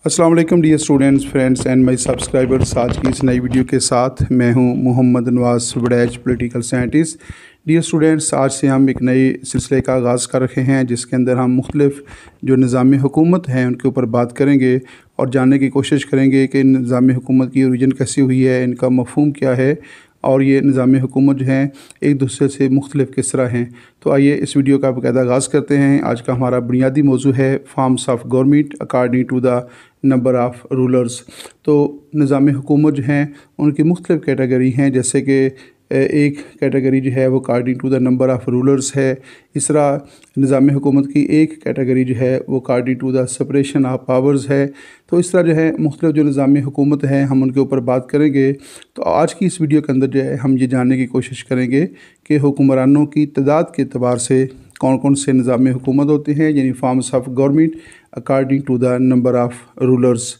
अस्सलाम वालेकुम dear students, friends and my subscribers. आज की इस नई वीडियो के साथ मैं हूं Mohammad Nawaz Waraich, political scientist. Dear students, आज से हम एक नए सिलसिले का आगाज़ कर रहे हैं जिसके अंदर हम मुख्तलिफ़ जो निज़ाम हुकूमत हैं उनके ऊपर बात करेंगे और जानने की कोशिश करेंगे कि निज़ाम हुकूमत की ओरिजिन कैसी हुई है, इनका मफ़हूम क्या है और ये निज़ाम हुकूमत जो हैं एक दूसरे से मुख्तलिफ़ किस तरह हैं। तो आइए इस वीडियो का बाकायदा आगाज़ करते हैं। आज का हमारा बुनियादी मौजू है forms of government according to the number of rulers. तो निज़ाम हुकूमत जो हैं उनकी मुख्तलिफ़ कैटेगरी हैं, जैसे कि एक कैटेगरी जो है वो according to the number of rulers है। इस तरह निज़ाम हुकूमत की एक कैटेगरी जो है वो according to the separation of powers है। तो इस तरह जो है मुख्तलिफ़ जो निज़ाम हुकूमत हैं हम उनके ऊपर बात करेंगे। तो आज की इस वीडियो के अंदर जो है हम ये जानने की कोशिश करेंगे कि हुक्मरानों की तादाद के अतबार से कौन कौन से निज़ाम हुकूमत होते हैं, यानी forms of government according to the number of rulers.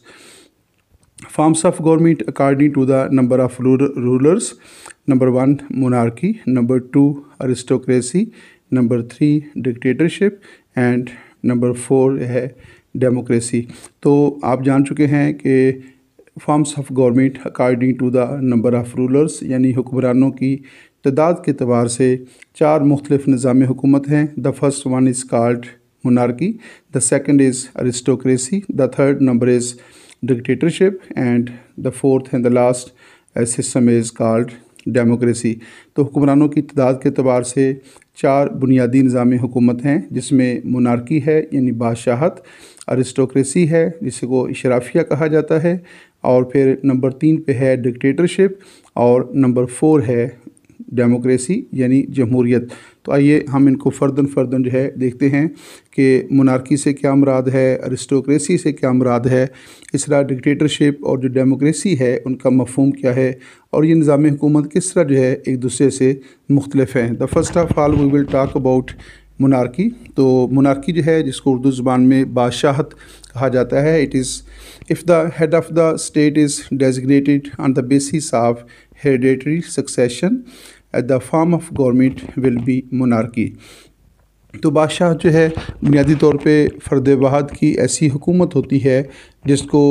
Forms of government according to the number of rulers: number 1 monarchy, number 2 aristocracy, number 3 dictatorship and number 4 है डेमोक्रेसी। तो आप जान चुके हैं कि forms of government according to the number of rulers यानी हुक्मरानों की तादाद के अतबार से 4 मुख्तलिफ़ निज़ाम हुकूमत हैं। The first one is called monarchy, the second is aristocracy, the third number is dictatorship and the fourth and the last system is called democracy. तो हुक्मरानों की तादाद के अतबार से 4 बुनियादी निज़ाम हुकूमत हैं, जिसमें मोनार्की है यानी बादशाहत, अरिस्टोक्रेसी है जिसको इशराफिया कहा जाता है, और फिर नंबर 3 पे है डिक्टेटरशिप और नंबर 4 है डेमोक्रेसी यानी जमहूरियत। तो आइए हम इनको फ़र्दन जो है देखते हैं कि मोनार्की से क्या मुराद है, अरिस्टोक्रेसी से क्या मुराद है, इस तरह डिक्टेटरशिप और जो डेमोक्रेसी है उनका मफ़हूम क्या है और ये निज़ाम हुकूमत किस तरह जो है एक दूसरे से मुख्तलिफ़ हैं। The first of all we will talk about monarchy. तो मोनार्की जो है जिसको उर्दू ज़बान में बादशाहत कहा जाता है, it is if the head of the state is designated on the basis of hereditary succession the form of government will be monarchy. तो बादशाह जो है बुनियादी तौर पे फ़र्द वाहिद की ऐसी हुकूमत होती है जिसको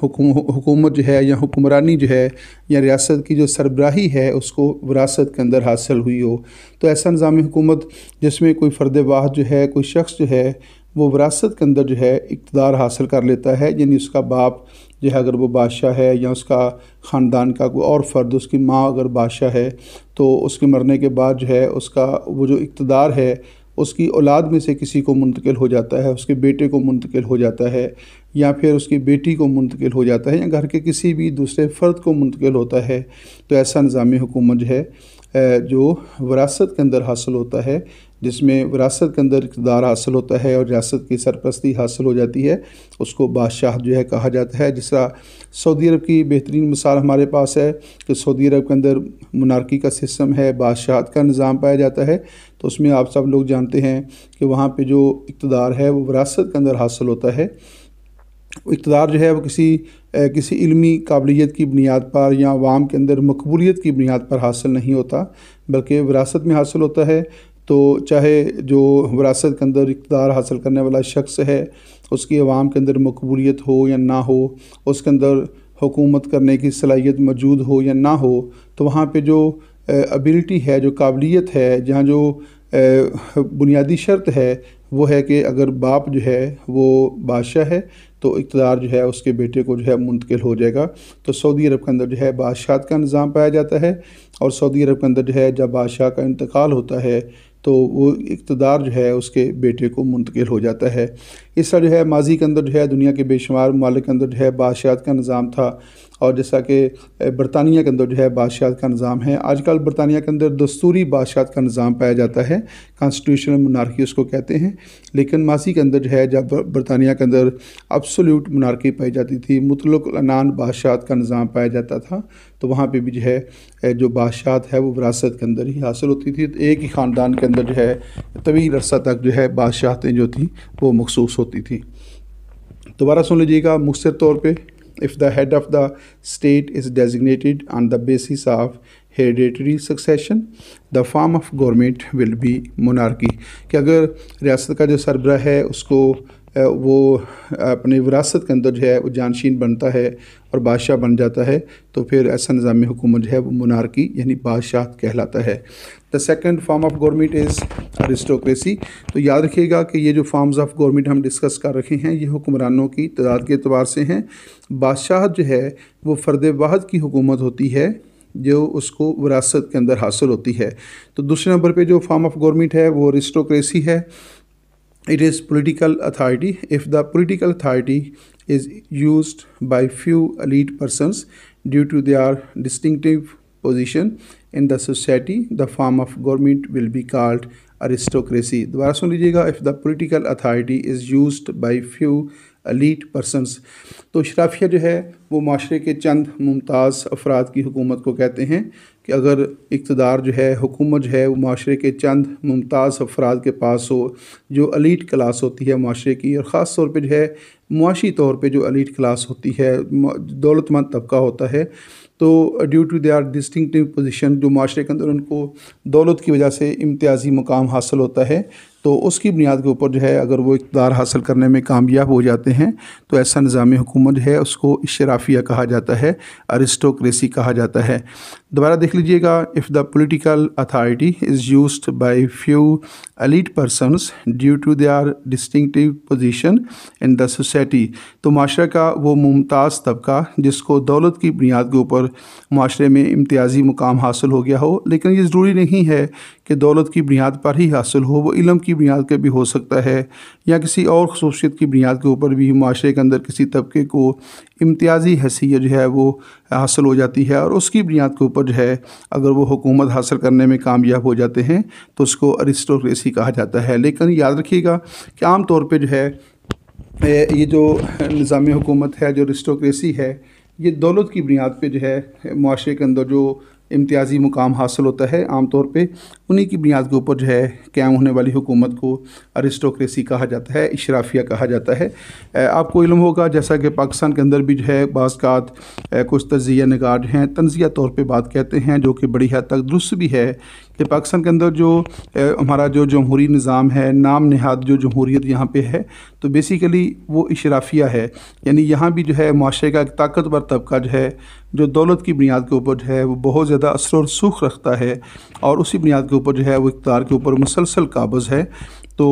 हुकूमत जो है या हुक्मरानी जो है या रियासत की जो सरबराही है उसको विरासत के अंदर हासिल हुई हो। तो ऐसा निज़ाम हुकूमत जिसमें कोई फ़र्द वाहिद जो है, कोई शख्स जो है वो विरासत के अंदर जो है इक़्तिदार हासिल कर लेता है, यानी उसका बाप जो है अगर वो बादशाह है या उसका ख़ानदान का कोई और फ़र्द, उसकी माँ अगर बादशाह है तो उसके मरने के बाद जो है उसका वो जो इक़्तिदार है उसकी औलाद में से किसी को मुंतकिल हो जाता है, उसके बेटे को मुंतकिल हो जाता है या फिर उसकी बेटी को मुंतकिल हो जाता है या घर के किसी भी दूसरे फ़र्द को मुंतकिल होता है। तो ऐसा निज़ाम हुकूमत जो है जो विरासत के अंदर हासिल होता है, जिसमें विरासत के अंदर इक़्तिदार हासिल होता है और रियासत की सरपरस्ती हासिल हो जाती है, उसको बादशाह जो है कहा जाता है। जिस तरह सऊदी अरब की बेहतरीन मिसाल हमारे पास है कि सऊदी अरब के अंदर मोनार्की का सिस्टम है, बादशाहत का निज़ाम पाया जाता है। तो उसमें आप सब लोग जानते हैं कि वहाँ पे जो इक़्तिदार है वो विरासत के अंदर हासिल होता है। इक़्तिदार जो है वो किसी इल्मी काबिलियत की बुनियाद पर या अवाम के अंदर मकबूलियत की बुनियाद पर हासिल नहीं होता, बल्कि विरासत में हासिल होता है। तो चाहे जो विरासत के अंदर इक़्तिदार हासिल करने वाला शख्स है उसकी अवाम के अंदर मकबूलियत हो या ना हो, उसके अंदर हुकूमत करने की सलाहियत मौजूद हो या ना हो, तो वहाँ पे जो एबिलिटी है, जो काबिलियत है, जहाँ जो बुनियादी शर्त है वो है कि अगर बाप जो है वो बादशाह है तो इक़्तिदार जो है उसके बेटे को जो है मुंतकिल हो जाएगा। तो सऊदी अरब के अंदर जो है बादशाहत का निज़ाम पाया जाता है और सऊदी अरब के अंदर जो है जब बादशाह का इंतकाल होता है तो वो इक़्तिदार जो है उसके बेटे को मुंतकिल हो जाता है। इस तरह जो है माजी के अंदर जो है दुनिया के बेशुमार ममालिक के अंदर जो है बादशाहत का निज़ाम था, और जैसा कि बरतानिया के अंदर जो है बादशाहत का निज़ाम है। आजकल बरतानिया के अंदर दस्तूरी बादशाहत का निज़ाम पाया जाता है, कॉन्स्टिट्यूशनल मोनार्की उसको कहते हैं। लेकिन माजी के अंदर जो है जब बरतानिया के अंदर अब्सोल्यूट मोनार्की पाई जाती थी, मुतलक अनान बादशाहत का निज़ाम पाया जाता था, तो वहाँ पे भी जो है जो बादशाहत है वो विरासत के अंदर ही हासिल होती थी। तो एक ही ख़ानदान के अंदर जो है तवील अरसा तक जो है बादशाहतें जो थी वो मखसूस होती थी। दोबारा सुन लीजिएगा मुख्तसर तौर पे: if the head of the state is designated on the basis of hereditary succession the form of government will be monarchy. कि अगर रियासत का जो सरबराह है उसको وہ اپنے وراثت کے اندر جو ہے وہ جانشین بنتا ہے اور بادشاہ بن جاتا ہے، تو پھر ایسا نظام حکومت جو ہے وہ monarchy یعنی بادشاہت کہلاتا ہے۔ The second form of government is aristocracy۔ تو یاد رکھیے گا کہ یہ جو فارمز آف گورنمنٹ ہم ڈسکس کر رکھے ہیں یہ حکمرانوں کی تعداد کے اعتبار سے ہیں۔ بادشاہت جو ہے وہ فرد واحد کی حکومت ہوتی ہے جو اس کو وراثت کے اندر حاصل ہوتی ہے۔ تو دوسرے نمبر پہ جو فارم آف گورنمنٹ ہے وہ aristocracy ہے۔ It is political authority. If the political authority is used by few elite persons due to their distinctive position in the society, the form of government will be called aristocracy۔ دوبارہ سن لیجیے گا، if the political authority is used by few elite persons۔ تو اشرافیہ جو ہے وہ معاشرے کے چند ممتاز افراد کی حکومت کو کہتے ہیں کہ اگر اقتدار جو ہے حکومت جو ہے وہ معاشرے کے چند ممتاز افراد کے پاس ہو، جو ایلیٹ کلاس ہوتی ہے معاشرے کی، اور خاص طور پہ جو ہے معاشی طور پہ جو ایلیٹ کلاس ہوتی ہے، دولت مند طبقہ ہوتا ہے، تو due to their distinctive position, جو معاشرے کے اندر ان کو دولت کی وجہ سے امتیازی مقام حاصل ہوتا ہے، تو اس کی بنیاد کے اوپر جو ہے اگر وہ اقتدار حاصل کرنے میں کامیاب ہو جاتے ہیں تو ایسا نظام حکومت جو ہے اس کو اشرافیہ کہا جاتا ہے، aristocracy کہا جاتا ہے۔ دوبارہ دیکھ لیجئے گا، if the political authority is used by few elite persons due to their distinctive position in the society، تو معاشرہ کا وہ ممتاز طبقہ جس کو دولت کی بنیاد کے اوپر معاشرے میں امتیازی مقام حاصل ہو گیا ہو، لیکن یہ ضروری نہیں ہے کہ دولت کی بنیاد پر ہی حاصل ہو، وہ علم کی بنیاد کے بھی ہو سکتا ہے یا کسی اور خصوصیت کی بنیاد کے اوپر بھی معاشرے کے اندر کسی طبقے کو امتیازی حیثیت جو ہے وہ حاصل ہو جاتی ہے، اور اس کی بنیاد کے اوپر جو ہے اگر وہ حکومت حاصل کرنے میں کامیاب ہو جاتے ہیں تو اس کو aristocracy کہا جاتا ہے۔ لیکن یاد رکھیے گا کہ عام طور پہ جو ہے یہ جو نظام حکومت ہے، جو aristocracy ہے، یہ دولت کی بنیاد پہ جو ہے معاشرے کے اندر جو امتیازی مقام حاصل ہوتا ہے عام طور پہ انہی کی بنیاد کے اوپر جو ہے قائم ہونے والی حکومت کو aristocracy کہا جاتا ہے، اشرافیہ کہا جاتا ہے۔ آپ کو علم ہوگا جیسا کہ پاکستان کے اندر بھی جو ہے بعض اوقات کچھ تجزیہ نگار جو ہیں تنزیہ طور پہ بات کہتے ہیں، جو کہ بڑی حد تک درست بھی ہے کہ پاکستان کے اندر جو ہمارا جو جمہوری نظام ہے، نام نہاد جو جمہوریت یہاں پہ ہے، تو بیسیکلی وہ اشرافیہ ہے، یعنی یہاں بھی جو ہے معاشرے کا ایک طاقتور طبقہ جو ہے جو دولت کی بنیاد کے اوپر جو ہے وہ بہت زیادہ اثر و رسوخ رکھتا ہے، اور اسی بنیاد کے اوپر جو ہے وہ اقتدار کے اوپر مسلسل قابض ہے، تو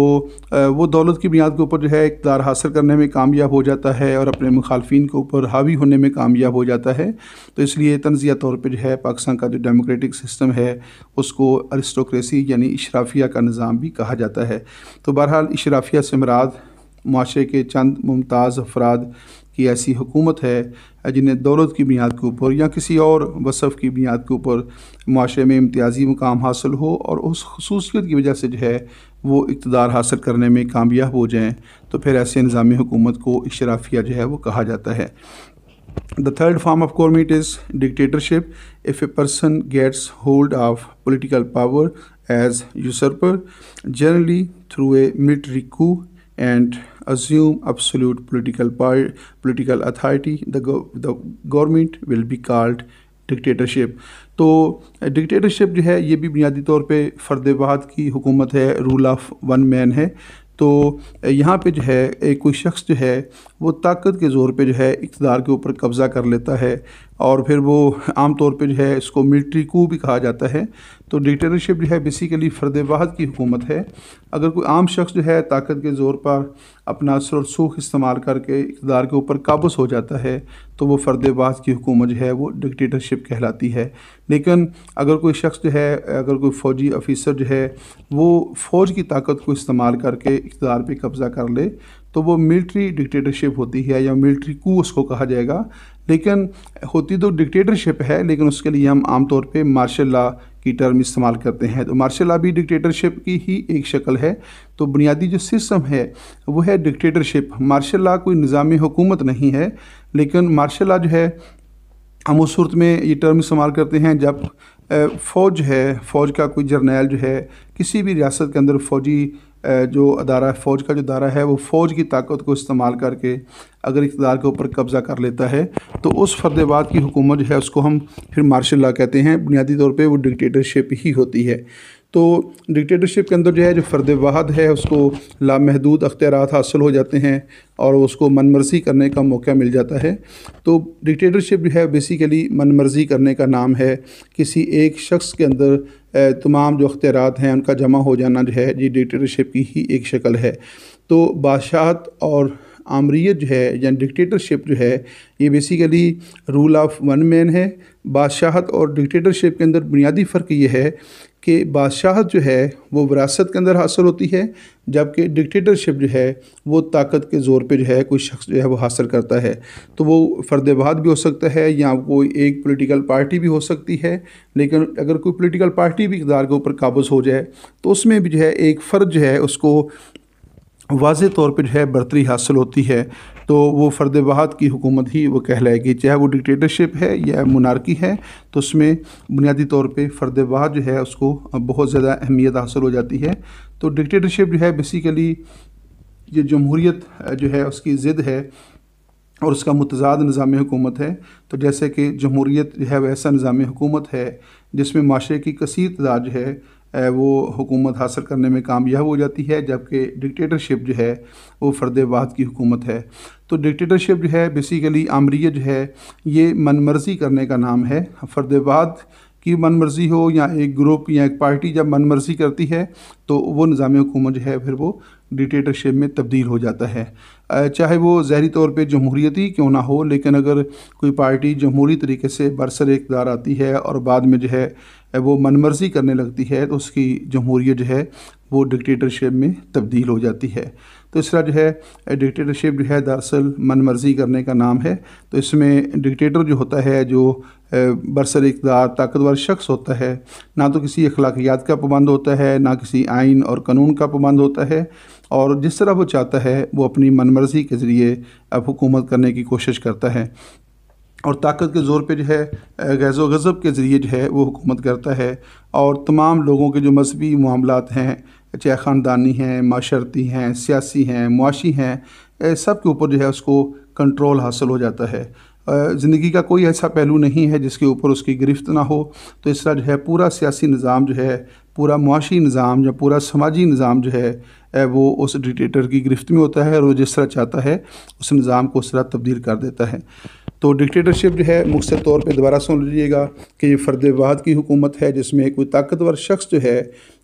وہ دولت کی بنیاد کے اوپر جو ہے اقتدار حاصل کرنے میں کامیاب ہو جاتا ہے اور اپنے مخالفین کے اوپر حاوی ہونے میں کامیاب ہو جاتا ہے۔ تو اس لیے تنزیہ طور پہ جو ہے پاکستان کا جو ڈیموکریٹک سسٹم ہے اس کو aristocracy یعنی اشرافیہ کا نظام بھی کہا جاتا ہے۔ تو بہرحال اشرافیہ سے مراد معاشرے کے چند ممتاز افراد کی ایسی حکومت ہے جنہیں دولت کی بنیاد کے اوپر یا کسی اور وصف کی بنیاد کے اوپر معاشرے میں امتیازی مقام حاصل ہو اور اس خصوصیت کی وجہ سے جو ہے وہ اقتدار حاصل کرنے میں کامیاب ہو جائیں، تو پھر ایسے نظام حکومت کو اشرافیہ جو ہے وہ کہا جاتا ہے۔ The third form of government is dictatorship. If a person gets hold of political power as usurper, generally through a military coup, and assume absolute political authority, the government will be called dictatorship۔ تو dictatorship جو ہے یہ بھی بنیادی طور پہ فرد واحد کی حکومت ہے، رول آف ون مین ہے۔ تو یہاں پہ جو ہے ایک کوئی شخص جو ہے وہ طاقت کے زور پہ جو ہے اقتدار کے اوپر قبضہ کر لیتا ہے، اور پھر وہ عام طور پہ جو ہے اس کو ملٹری کو بھی کہا جاتا ہے۔ تو ڈکٹیٹرشپ جو ہے بیسیکلی فرد واحد کی حکومت ہے۔ اگر کوئی عام شخص جو ہے طاقت کے زور پر اپنا اثر و رسوخ استعمال کر کے اقتدار کے اوپر قابض ہو جاتا ہے تو وہ فرد واحد کی حکومت جو ہے وہ ڈکٹیٹرشپ کہلاتی ہے۔ لیکن اگر کوئی شخص جو ہے، اگر کوئی فوجی افیسر جو ہے وہ فوج کی طاقت کو استعمال کر کے اقتدار پہ قبضہ کر لے تو وہ ملٹری ڈکٹیٹرشپ ہوتی ہے یا ملٹری کو اس کو کہا جائے گا۔ لیکن ہوتی تو ڈکٹیٹرشپ ہے، لیکن اس کے لیے ہم عام طور پہ مارشل لا کی ٹرم استعمال کرتے ہیں۔ تو مارشل لا بھی ڈکٹیٹرشپ کی ہی ایک شکل ہے۔ تو بنیادی جو سسٹم ہے وہ ہے ڈکٹیٹرشپ۔ مارشل لا کوئی نظام حکومت نہیں ہے، لیکن مارشل لا جو ہے ہم اس صورت میں یہ ٹرم استعمال کرتے ہیں جب فوج ہے، فوج کا کوئی جرنیل جو ہے کسی بھی ریاست کے اندر فوجی جو ادارہ فوج کا جو ادارہ ہے وہ فوج کی طاقت کو استعمال کر کے اگر اقتدار کے اوپر قبضہ کر لیتا ہے تو اس فرد واحد کی حکومت جو ہے اس کو ہم پھر مارشل لا کہتے ہیں۔ بنیادی طور پہ وہ ڈکٹیٹرشپ ہی ہوتی ہے۔ تو ڈکٹیٹرشپ کے اندر جو ہے جو فرد واحد ہے اس کو لامحدود اختیارات حاصل ہو جاتے ہیں اور اس کو من مرضی کرنے کا موقع مل جاتا ہے۔ تو ڈکٹیٹرشپ جو ہے بیسیکلی من مرضی کرنے کا نام ہے، کسی ایک شخص کے اندر تمام جو اختیارات ہیں ان کا جمع ہو جانا جو ہے یہ ڈکٹیٹرشپ کی ہی ایک شکل ہے۔ تو بادشاہت اور آمریت جو ہے یا ڈکٹیٹرشپ جو ہے یہ بیسیکلی رول آف ون مین ہے۔ بادشاہت اور ڈکٹیٹرشپ کے اندر بنیادی فرق یہ ہے کہ بادشاہت جو ہے وہ وراثت کے اندر حاصل ہوتی ہے، جبکہ ڈکٹیٹرشپ جو ہے وہ طاقت کے زور پہ جو ہے کوئی شخص جو ہے وہ حاصل کرتا ہے۔ تو وہ فرد واحد بھی ہو سکتا ہے یا کوئی ایک پولیٹیکل پارٹی بھی ہو سکتی ہے، لیکن اگر کوئی پولیٹیکل پارٹی بھی اقتدار کے اوپر قابض ہو جائے تو اس میں بھی جو ہے ایک فرد جو ہے اس کو واضح طور پہ جو ہے برتری حاصل ہوتی ہے، تو وہ فرد واحد کی حکومت ہی وہ کہلائے گی، چاہے وہ ڈکٹیٹرشپ ہے یا مونارکی ہے۔ تو اس میں بنیادی طور پہ فرد واحد جو ہے اس کو بہت زیادہ اہمیت حاصل ہو جاتی ہے۔ تو ڈکٹیٹرشپ جو ہے بیسیکلی یہ جمہوریت جو ہے اس کی ضد ہے اور اس کا متضاد نظام حکومت ہے۔ تو جیسے کہ جمہوریت جو ہے وہ ایسا نظام حکومت ہے جس میں معاشرے کی کثیر تعداد جو ہے وہ حکومت حاصل کرنے میں کامیاب ہو جاتی ہے، جبکہ ڈکٹیٹرشپ جو ہے وہ فرد واحد کی حکومت ہے۔ تو ڈکٹیٹرشپ جو ہے بیسیکلی آمریت جو ہے یہ من مرضی کرنے کا نام ہے۔ فرد واحد کی من مرضی ہو یا ایک گروپ یا ایک پارٹی جب من مرضی کرتی ہے تو وہ نظام حکومت جو ہے پھر وہ ڈکٹیٹرشپ میں تبدیل ہو جاتا ہے، چاہے وہ ظاہری طور پہ جمہوریتی کیوں نہ ہو، لیکن اگر کوئی پارٹی جمہوری طریقے سے برسر اقتدار آتی ہے اور بعد میں جو ہے وہ من مرضی کرنے لگتی ہے تو اس کی جمہوریت جو ہے وہ ڈکٹیٹرشپ میں تبدیل ہو جاتی ہے۔ تو اس طرح جو ہے ڈکٹیٹرشپ جو ہے دراصل من مرضی کرنے کا نام ہے۔ تو اس میں ڈکٹیٹر جو ہوتا ہے جو برسر اقتدار طاقتور شخص ہوتا ہے، نہ تو کسی اخلاقیات کا پابند ہوتا ہے، نہ کسی آئین اور قانون کا پابند ہوتا ہے، اور جس طرح وہ چاہتا ہے وہ اپنی من مرضی کے ذریعے اب حکومت کرنے کی کوشش کرتا ہے، اور طاقت کے زور پہ جو ہے غیظ و غضب کے ذریعے جو ہے وہ حکومت کرتا ہے، اور تمام لوگوں کے جو مذہبی معاملات ہیں، چاہے خاندانی ہیں، معاشرتی ہیں، سیاسی ہیں، معاشی ہیں، سب کے اوپر جو ہے اس کو کنٹرول حاصل ہو جاتا ہے۔ زندگی کا کوئی ایسا پہلو نہیں ہے جس کے اوپر اس کی گرفت نہ ہو۔ تو اس طرح جو ہے پورا سیاسی نظام جو ہے، پورا معاشی نظام یا پورا سماجی نظام جو ہے وہ اس ڈکٹیٹر کی گرفت میں ہوتا ہے، اور وہ جس طرح چاہتا ہے اس نظام کو اس طرح تبدیل کر دیتا ہے۔ تو ڈکٹیٹرشپ جو ہے مختصر طور پہ دوبارہ سن لیجیے گا کہ یہ فرد واحد کی حکومت ہے جس میں کوئی طاقتور شخص جو ہے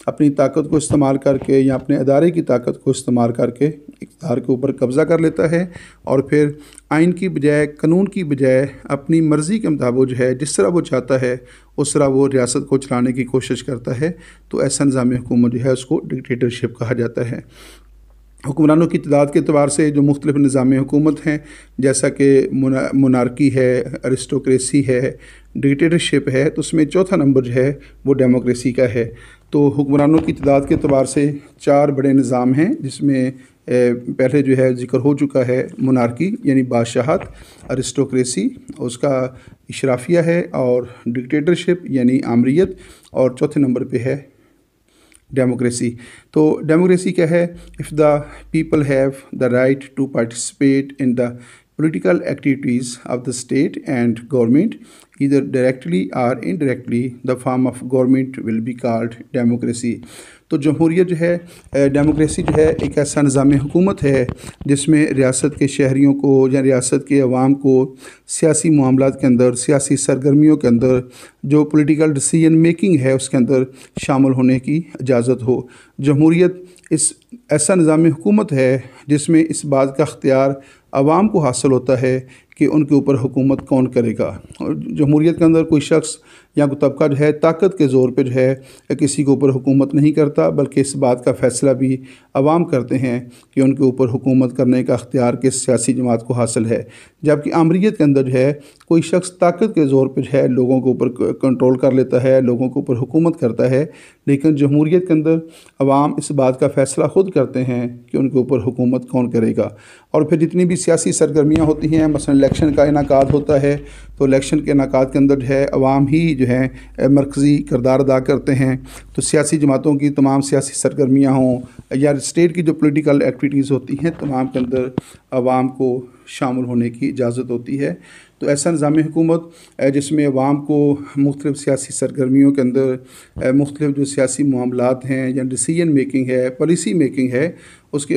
اپنی طاقت کو استعمال کر کے یا اپنے ادارے کی طاقت کو استعمال کر کے اقتدار کے اوپر قبضہ کر لیتا ہے، اور پھر آئین کی بجائے، قانون کی بجائے اپنی مرضی کے مطابق جو ہے جس طرح وہ چاہتا ہے اس طرح وہ ریاست کو چلانے کی کوشش کرتا ہے۔ تو ایسا نظام حکومت جو ہے اس کو ڈکٹیٹرشپ کہا جاتا ہے۔ حکمرانوں کی تعداد کے اعتبار سے جو مختلف نظام حکومت ہیں، جیسا کہ مونارکی ہے، ارسٹوکریسی ہے، ڈکٹیٹرشپ ہے، تو اس میں چوتھا نمبر جو ہے وہ ڈیموکریسی کا ہے۔ تو حکمرانوں کی تعداد کے اعتبار سے 4 بڑے نظام ہیں، جس میں پہلے جو ہے ذکر ہو چکا ہے مونارکی یعنی بادشاہت، ارسٹوکریسی اس کا اشرافیہ ہے، اور ڈکٹیٹرشپ یعنی آمریت، اور چوتھے نمبر پہ ہے ڈیموکریسی۔ تو ڈیموکریسی کیا ہے؟ If the people have the right to participate in the political activities of the state and government either directly or indirectly, the form of government will be called democracy۔ تو جمہوریت جو ہے، democracy جو ہے ایک ایسا نظام حکومت ہے جس میں ریاست کے شہریوں کو یا ریاست کے عوام کو سیاسی معاملات کے اندر، سیاسی سرگرمیوں کے اندر، جو پولیٹیکل ڈیسیژن میکنگ ہے اس کے اندر شامل ہونے کی اجازت ہو۔ جمہوریت ایسا نظام حکومت ہے جس میں اس بات کا اختیار عوام کو حاصل ہوتا ہے کہ ان کے اوپر حکومت کون کرے گا۔ اور جمہوریت کے اندر کوئی شخص یا کوئی طبقہ جو ہے طاقت کے زور پہ جو ہے کسی کے اوپر حکومت نہیں کرتا، بلکہ اس بات کا فیصلہ بھی عوام کرتے ہیں کہ ان کے اوپر حکومت کرنے کا اختیار کس سیاسی جماعت کو حاصل ہے۔ جبکہ آمریت کے اندر جو ہے کوئی شخص طاقت کے زور پہ جو ہے لوگوں کے اوپر کنٹرول کر لیتا ہے، لوگوں کے اوپر حکومت کرتا ہے، لیکن جمہوریت کے اندر عوام اس بات کا فیصلہ خود کرتے ہیں کہ ان کے اوپر حکومت کون کرے گا۔ اور پھر جتنی بھی سیاسی سرگرمیاں ہوتی ہیں، مثلا الیکشن کا انعقاد ہوتا ہے، تو الیکشن کے انعقاد کے اندر جو ہے عوام ہی جو ہے مرکزی کردار ادا کرتے ہیں۔ تو سیاسی جماعتوں کی تمام سیاسی سرگرمیاں ہوں یا اسٹیٹ کی جو پولیٹیکل ایکٹیویٹیز ہوتی ہیں، تمام کے اندر عوام کو शामिल होने की इजाज़त होती है। तो ऐसा निज़ाम हुकूमत जिसमें अवाम को मुख्तलिफ़ सियासी सरगर्मियों के अंदर मुख्तलिफ़ जो सियासी मामलात हैं या डिसीजन मेकिंग है, पॉलिसी मेकिंग है, उसके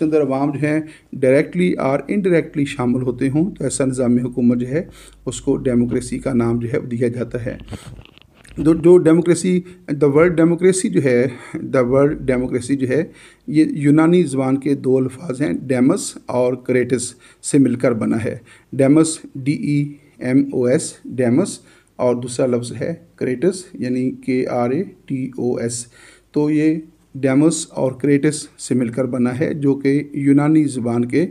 अंदर अवाम जो हैं डायरेक्टली और इनडायरेक्टली शामिल होते हों, तो ऐसा निज़ाम हुकूमत जो है उसको डेमोक्रेसी का नाम जो है दिया जाता है। जो डेमोक्रेसी द वर्ड डेमोक्रेसी जो है ये यूनानी ज़बान के दो अल्फाज हैं, डेमस और क्रेटस से मिलकर बना है। डेमस DEMOS डेमस, और दूसरा लफ्ज़ है क्रेटस यानी KRATOS। तो ये डेमस और क्रेटस से मिलकर बना है जो कि यूनानी ज़बान के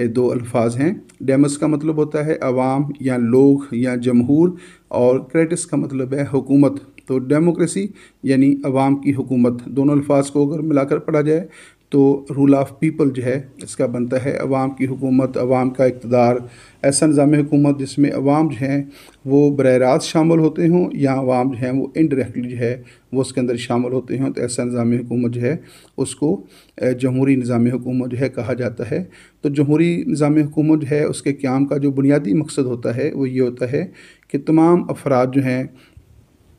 दो अल्फाज हैं। डेमस का मतलब होता है अवाम या लोग या जमहूर, और क्रेटस का मतलब है हुकूमत। तो डेमोक्रेसी यानी अवाम की हुकूमत, दोनों अल्फाज को अगर मिलाकर पढ़ा जाए तो रूल ऑफ पीपल जो है इसका बनता है अवाम की हुकूमत, अवाम का इक़्तिदार। ऐसा निज़ाम हुकूमत जिसमें अवाम जो हैं वो बराह रास्त शामिल होते हों या अवाम जो हैं वो इनडायरेक्टली जो है वो उसके अंदर शामिल होते हों, तो ऐसा निज़ाम हुकूमत जो है उसको जमहूरी निज़ाम हुकूमत जो है कहा जाता है। तो जमहूरी निज़ाम हुकूमत जो है उसके क़याम का जो बुनियादी मकसद होता है वो ये होता है कि तमाम अफराद जो हैं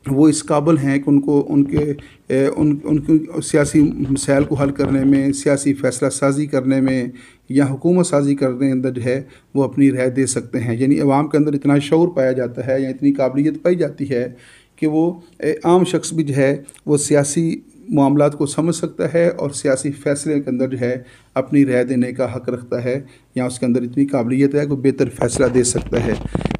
वो इस काबिल हैं कि उनको उनकी सियासी मसाइल को हल करने में, सियासी फ़ैसला साजी करने में या हुकूमत साजी करने के अंदर जो है वो अपनी राय दे सकते हैं। यानी अवाम के अंदर इतना शऊर पाया जाता है या इतनी काबिलियत पाई जाती है कि वो आम शख्स भी जो है वो सियासी मामलात को समझ सकता है और सियासी फ़ैसले के अंदर जो है अपनी राय देने का हक़ रखता है, या उसके अंदर इतनी काबिलियत है कि वो बेहतर फ़ैसला दे सकता है।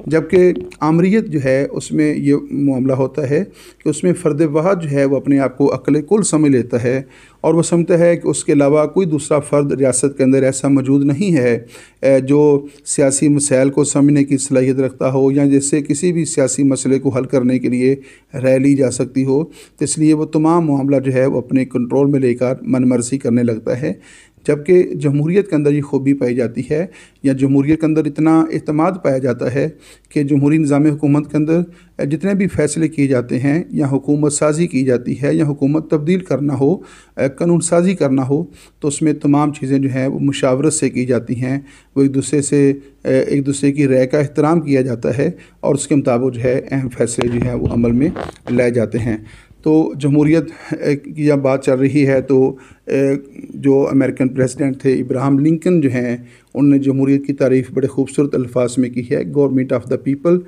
जबकि आमरीत जो है उसमें ये मामला होता है कि उसमें फ़र्द वाहिद जो है वो अपने आप को अक़ल कुल समझ लेता है और वो समझता है कि उसके अलावा कोई दूसरा फ़र्द रियासत के अंदर ऐसा मौजूद नहीं है जो सियासी मसाइल को समझने की सलाहियत रखता हो या जैसे किसी भी सियासी मसले को हल करने के लिए राय ली जा सकती हो। तो इसलिए वो तमाम मामला जो है वो अपने कंट्रोल में लेकर मनमर्जी करने लगता है। जबकि जमहूरियत के अंदर ये खूबी पाई जाती है या जमहूरियत के अंदर इतना एतमाद पाया जाता है कि जमहूरी निज़ाम हुकूमत के अंदर जितने भी फ़ैसले किए जाते हैं या हुकूमत साजी की जाती है या हुकूमत तब्दील करना हो, कानून साजी करना हो, तो उसमें तमाम चीज़ें जो हैं वो मुशावरत से की जाती हैं। वो एक दूसरे की राय का एहतराम किया जाता है और उसके मुताबिक जो है अहम फ़ैसले जो हैं वो अमल में लाए जाते हैं। तो जमहूरियत की जब बात चल रही है तो जो अमेरिकन प्रेसिडेंट थे इब्राहम लिंकन जो हैं उन्होंने जमहूरियत की तारीफ़ बड़े खूबसूरत अल्फाज में की है, government of the people,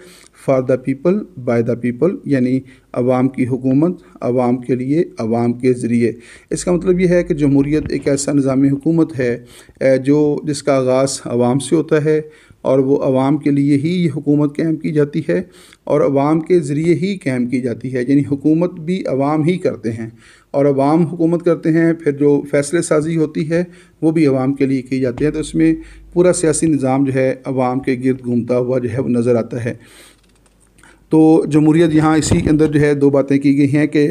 for the people, by the people, यानी अवाम की हुकूमत, अवाम के लिए, अवाम के ज़रिए। इसका मतलब ये है कि जमहूरियत एक ऐसा निज़ाम हुकूमत है जिसका आगाज़ अवाम से होता है और वो अवाम के लिए ही ये हुकूमत कायम की जाती है और अवाम के ज़रिए ही कायम की जाती है। यानी हुकूमत भी अवाम ही करते हैं और अवाम हुकूमत करते हैं, फिर जो फ़ैसले साजी होती है वो भी अवाम के लिए की जाती है। तो इसमें पूरा सियासी निज़ाम जो है अवाम के गिर्द घूमता हुआ जो है वो नज़र आता है। तो जमहूरियत यहाँ इसी के अंदर जो है दो बातें की गई हैं कि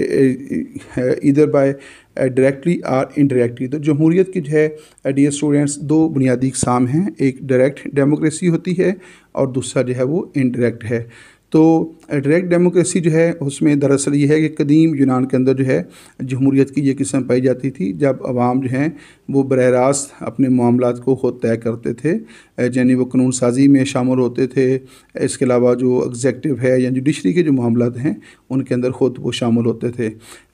इधर बाय डायरेक्टली और इनडायरेक्टली। तो जमहूरियत की जो है डियर स्टूडेंट्स दो बुनियादी इक़साम हैं, एक डायरेक्ट डेमोक्रेसी होती है और दूसरा जो है वो इनडायरेक्ट है। तो डायरेक्ट डेमोक्रेसी जो है उसमें दरअसल ये है कि कदीम यूनान के अंदर जो है जमहूरियत की ये किस्म पाई जाती थी जब अवाम जो हैं वो बराह रास्त अपने मामलात को ख़ुद तय करते थे, यानी वो कानून साजी में शामिल होते थे। इसके अलावा जो एग्जेक्टिव है या जुडिशरी के जो मामलात हैं उनके अंदर ख़ुद वो शामिल होते थे।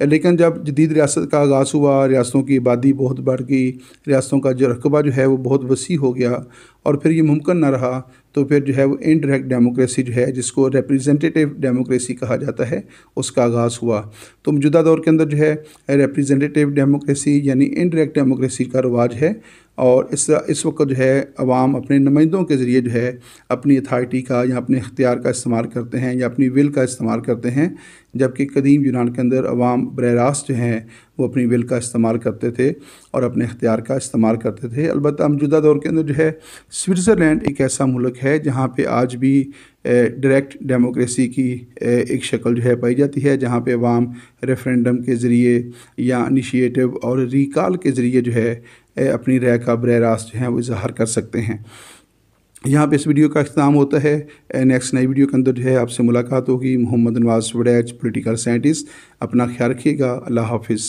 लेकिन जब जदीद रियासत का आगाज़ हुआ, रियासतों की आबादी बहुत बढ़ गई, रियासतों का जो रकबा जो है वो बहुत वसी हो गया और फिर ये मुमकिन ना रहा, तो फिर जो है वो इनडायरेक्ट डेमोक्रेसी जो है जिसको रिप्रेजेंटेटिव डेमोक्रेसी कहा जाता है उसका आगाज़ हुआ। तो मौजूदा दौर के अंदर जो है रिप्रेजेंटेटिव डेमोक्रेसी यानी इनडायरेक्ट डेमोक्रेसी का रवाज है और इस वक्त जो है अवाम अपने नुमाइंदों के ज़रिए जो है अपनी अथॉरिटी का या अपने इख्तियार का इस्तेमाल करते हैं या अपनी विल का इस्तेमाल करते हैं। जबकि कदीम यूनान के अंदर अवाम बराह रास्त जो हैं वो अपनी विल का इस्तेमाल करते थे और अपने इख्तियार का इस्तेमाल करते थे। अलबत्ता मौजूदा दौर के अंदर जो है स्विट्ज़रलैंड एक ऐसा मुल्क है जहाँ पे आज भी डायरेक्ट डेमोक्रेसी की एक शक्ल जो है पाई जाती है, जहाँ पे अवाम रेफरेंडम के ज़रिए या इनिशिएटिव और रिकॉल के ज़रिए जो है अपनी राय का बराह रास्त जो है वो इज़हार कर सकते हैं। यहाँ पे इस वीडियो का इख्तिताम होता है। नेक्स्ट नई वीडियो के अंदर जो है आपसे मुलाकात होगी। मोहम्मद नवाज़ वड़ैच, पॉलिटिकल साइंटिस्ट। अपना ख्याल रखिएगा। अल्लाह हाफिज़।